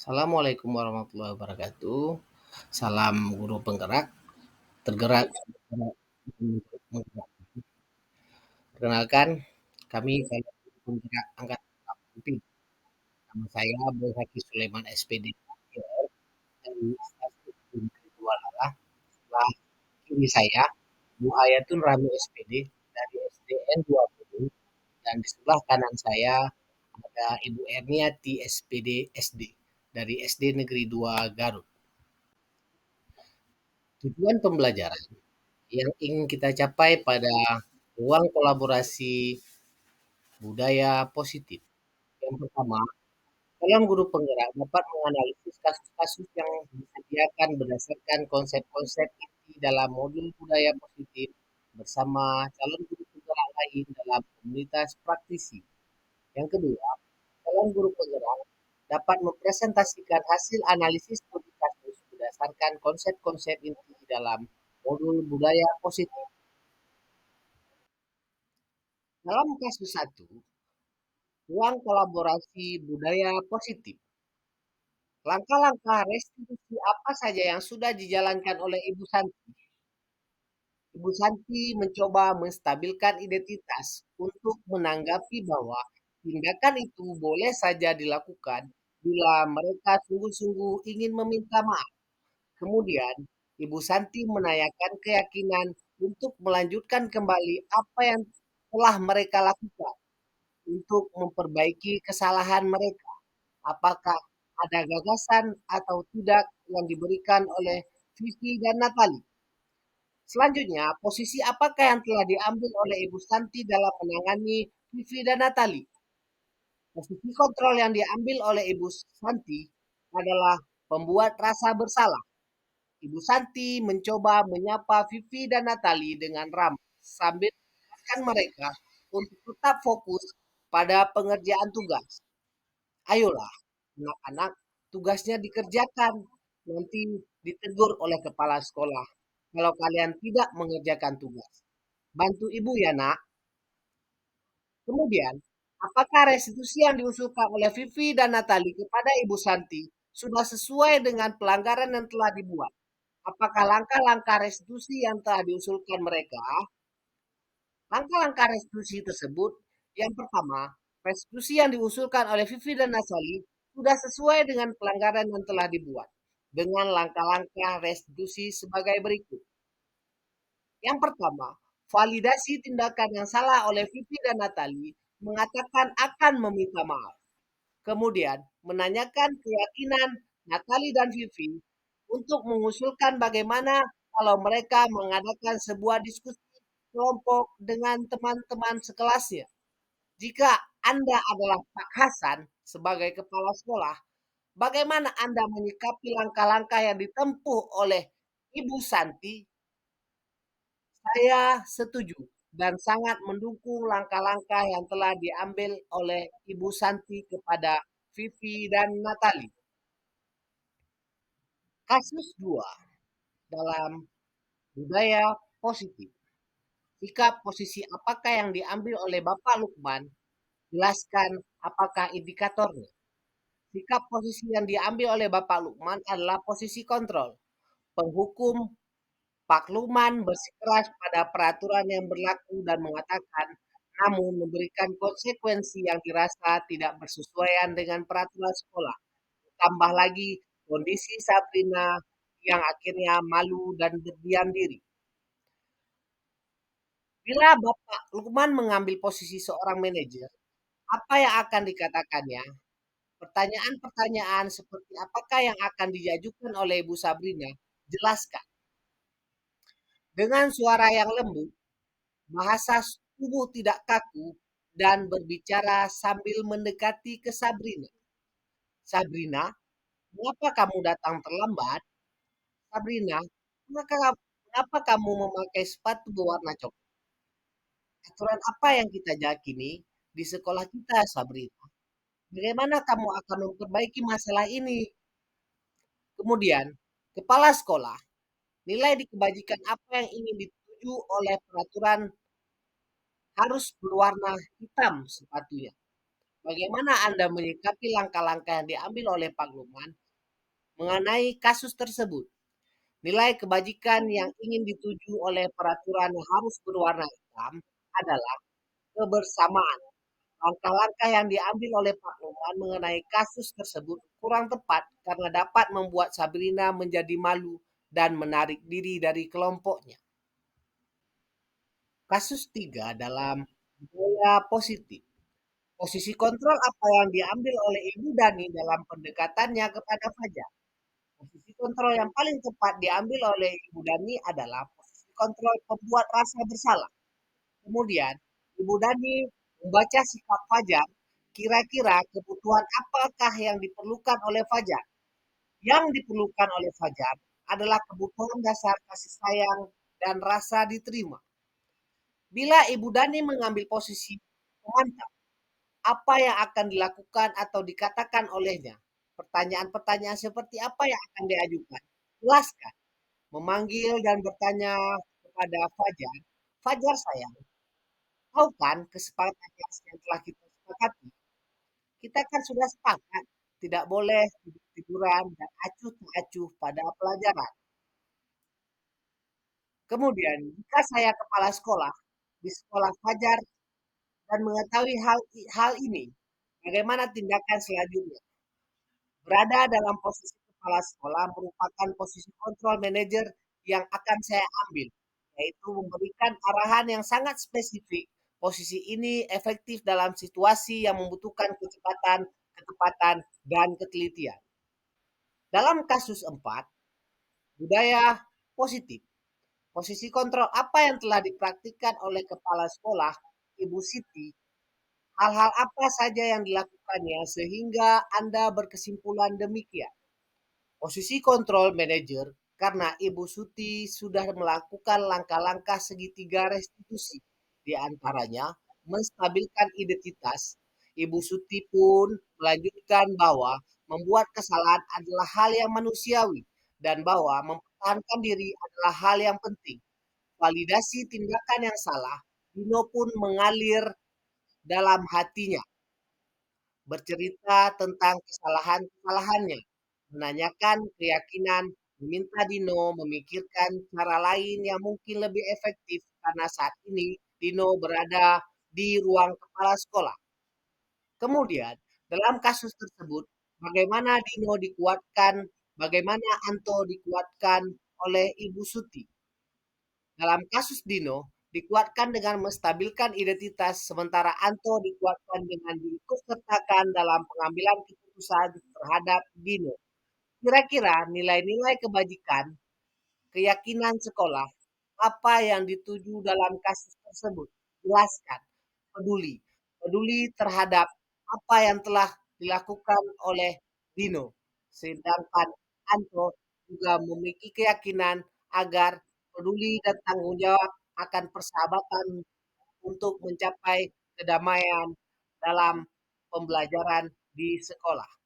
Assalamualaikum warahmatullahi wabarakatuh. Salam guru penggerak, tergerak, menggerak. Perkenalkan, kami adalah guru penggerak angkatan 80. Nama saya Boy Haki Sulaiman SPD dari stasiun Negeri 2 Lalah. Sebelah kiri saya, Bu Hayatun Rami SPD dari SDN 20 dan di sebelah kanan saya ada Ibu Erniati SPD SD dari SD Negeri 2 Garut. Tujuan pembelajaran yang ingin kita capai pada ruang kolaborasi budaya positif. Yang pertama, dalam guru penggerak dapat menganalisis kasus-kasus yang disediakan berdasarkan konsep-konsep inti dalam modul budaya positif bersama calon guru penggerak lain dalam komunitas praktisi. Yang kedua, dalam guru penggerak dapat mempresentasikan hasil analisis studi kasus berdasarkan konsep-konsep inti dalam modul budaya positif. Dalam kasus satu, ruang kolaborasi budaya positif. Langkah-langkah restitusi apa saja yang sudah dijalankan oleh Ibu Santi? Ibu Santi mencoba menstabilkan identitas untuk menanggapi bahwa tindakan itu boleh saja dilakukan bila mereka sungguh-sungguh ingin meminta maaf. Kemudian, Ibu Santi menanyakan keyakinan untuk melanjutkan kembali apa yang telah mereka lakukan untuk memperbaiki kesalahan mereka. Apakah ada gagasan atau tidak yang diberikan oleh Vivi dan Natali? Selanjutnya, posisi apakah yang telah diambil oleh Ibu Santi dalam menangani Vivi dan Natali? Posisi kontrol yang diambil oleh Ibu Santi adalah membuat rasa bersalah. Ibu Santi mencoba menyapa Vivi dan Natali dengan ramah sambil mengingatkan mereka untuk tetap fokus pada pengerjaan tugas. Ayolah, anak-anak, tugasnya dikerjakan. Nanti ditegur oleh kepala sekolah kalau kalian tidak mengerjakan tugas. Bantu ibu ya, nak. Kemudian, apakah restitusi yang diusulkan oleh Vivi dan Natali kepada Ibu Santi sudah sesuai dengan pelanggaran yang telah dibuat? Apakah langkah-langkah restitusi yang telah diusulkan mereka? Langkah-langkah restitusi tersebut, yang pertama, restitusi yang diusulkan oleh Vivi dan Natali sudah sesuai dengan pelanggaran yang telah dibuat dengan langkah-langkah restitusi sebagai berikut. Yang pertama, validasi tindakan yang salah oleh Vivi dan Natali mengatakan akan meminta maaf. Kemudian, menanyakan keyakinan Natali dan Vivi untuk mengusulkan bagaimana kalau mereka mengadakan sebuah diskusi kelompok dengan teman-teman sekelasnya. Jika Anda adalah Pak Hasan sebagai kepala sekolah, bagaimana Anda menyikapi langkah-langkah yang ditempuh oleh Ibu Santi? Saya setuju dan sangat mendukung langkah-langkah yang telah diambil oleh Ibu Santi kepada Vivi dan Natali. Kasus 2 dalam budaya positif. Sikap posisi apakah yang diambil oleh Bapak Lukman? Jelaskan apakah indikatornya. Sikap posisi yang diambil oleh Bapak Lukman adalah posisi kontrol. Penghukum Pak Lukman bersikeras pada peraturan yang berlaku dan mengatakan, namun memberikan konsekuensi yang dirasa tidak bersesuaian dengan peraturan sekolah. Tambah lagi kondisi Sabrina yang akhirnya malu dan berdiam diri. Bila Bapak Lukman mengambil posisi seorang manajer, apa yang akan dikatakannya? Pertanyaan-pertanyaan seperti apakah yang akan diajukan oleh Ibu Sabrina? Jelaskan. Dengan suara yang lembut, bahasa tubuh tidak kaku, dan berbicara sambil mendekati ke Sabrina. Sabrina, mengapa kamu datang terlambat? Sabrina, mengapa kamu memakai sepatu berwarna coklat? Aturan apa yang kita yakini di sekolah kita, Sabrina? Bagaimana kamu akan memperbaiki masalah ini? Kemudian, kepala sekolah, nilai di kebajikan apa yang ingin dituju oleh peraturan harus berwarna hitam sepatunya. Bagaimana Anda menyikapi langkah-langkah yang diambil oleh Pak Lukman mengenai kasus tersebut? Nilai kebajikan yang ingin dituju oleh peraturan yang harus berwarna hitam adalah kebersamaan. Langkah-langkah yang diambil oleh Pak Lukman mengenai kasus tersebut kurang tepat karena dapat membuat Sabrina menjadi malu dan menarik diri dari kelompoknya. Kasus 3 dalam budaya positif. Posisi kontrol apa yang diambil oleh Ibu Dani dalam pendekatannya kepada Fajar. Posisi kontrol yang paling tepat diambil oleh Ibu Dani adalah posisi kontrol pembuat rasa bersalah. Kemudian, Ibu Dani membaca sikap Fajar, kira-kira kebutuhan apakah yang diperlukan oleh Fajar. Yang diperlukan oleh Fajar adalah kebutuhan dasar kasih sayang dan rasa diterima. Bila Ibu Dani mengambil posisi pemantau, apa yang akan dilakukan atau dikatakan olehnya? Pertanyaan-pertanyaan seperti apa yang akan diajukan? Jelaskan. Memanggil dan bertanya kepada Fajar, Fajar sayang, tahu kan kesepakatan yang telah kita sepakati? Kita kan sudah sepakat, tidak boleh tidur-tiduran dan acuh tak acuh pada pelajaran. Kemudian, jika saya kepala sekolah di sekolah Fajar dan mengetahui hal ini, bagaimana tindakan selanjutnya? Berada dalam posisi kepala sekolah merupakan posisi kontrol manajer yang akan saya ambil, yaitu memberikan arahan yang sangat spesifik. Posisi ini efektif dalam situasi yang membutuhkan kecepatan, ketepatan, dan ketelitian. Dalam kasus 4, budaya positif. Posisi kontrol apa yang telah dipraktikkan oleh kepala sekolah, Ibu Siti, hal-hal apa saja yang dilakukannya sehingga Anda berkesimpulan demikian. Posisi kontrol manajer karena Ibu Suti sudah melakukan langkah-langkah segitiga restitusi, di antaranya menstabilkan identitas. Ibu Suti pun melanjutkan bahwa membuat kesalahan adalah hal yang manusiawi dan bahwa mempertahankan diri adalah hal yang penting. Validasi tindakan yang salah, Dino pun mengalir dalam hatinya bercerita tentang kesalahan-kesalahannya, menanyakan keyakinan, meminta Dino memikirkan cara lain yang mungkin lebih efektif karena saat ini Dino berada di ruang kepala sekolah. Kemudian, dalam kasus tersebut, bagaimana Dino dikuatkan, bagaimana Anto dikuatkan oleh Ibu Suti. Dalam kasus Dino, dikuatkan dengan menstabilkan identitas, sementara Anto dikuatkan dengan diikutsertakan dalam pengambilan keputusan terhadap Dino. Kira-kira nilai-nilai kebajikan, keyakinan sekolah, apa yang dituju dalam kasus tersebut? Jelaskan. Peduli. Peduli terhadap apa yang telah dilakukan oleh Dino. Sedangkan Anto juga memiliki keyakinan agar peduli dan tanggung jawab akan persahabatan untuk mencapai kedamaian dalam pembelajaran di sekolah.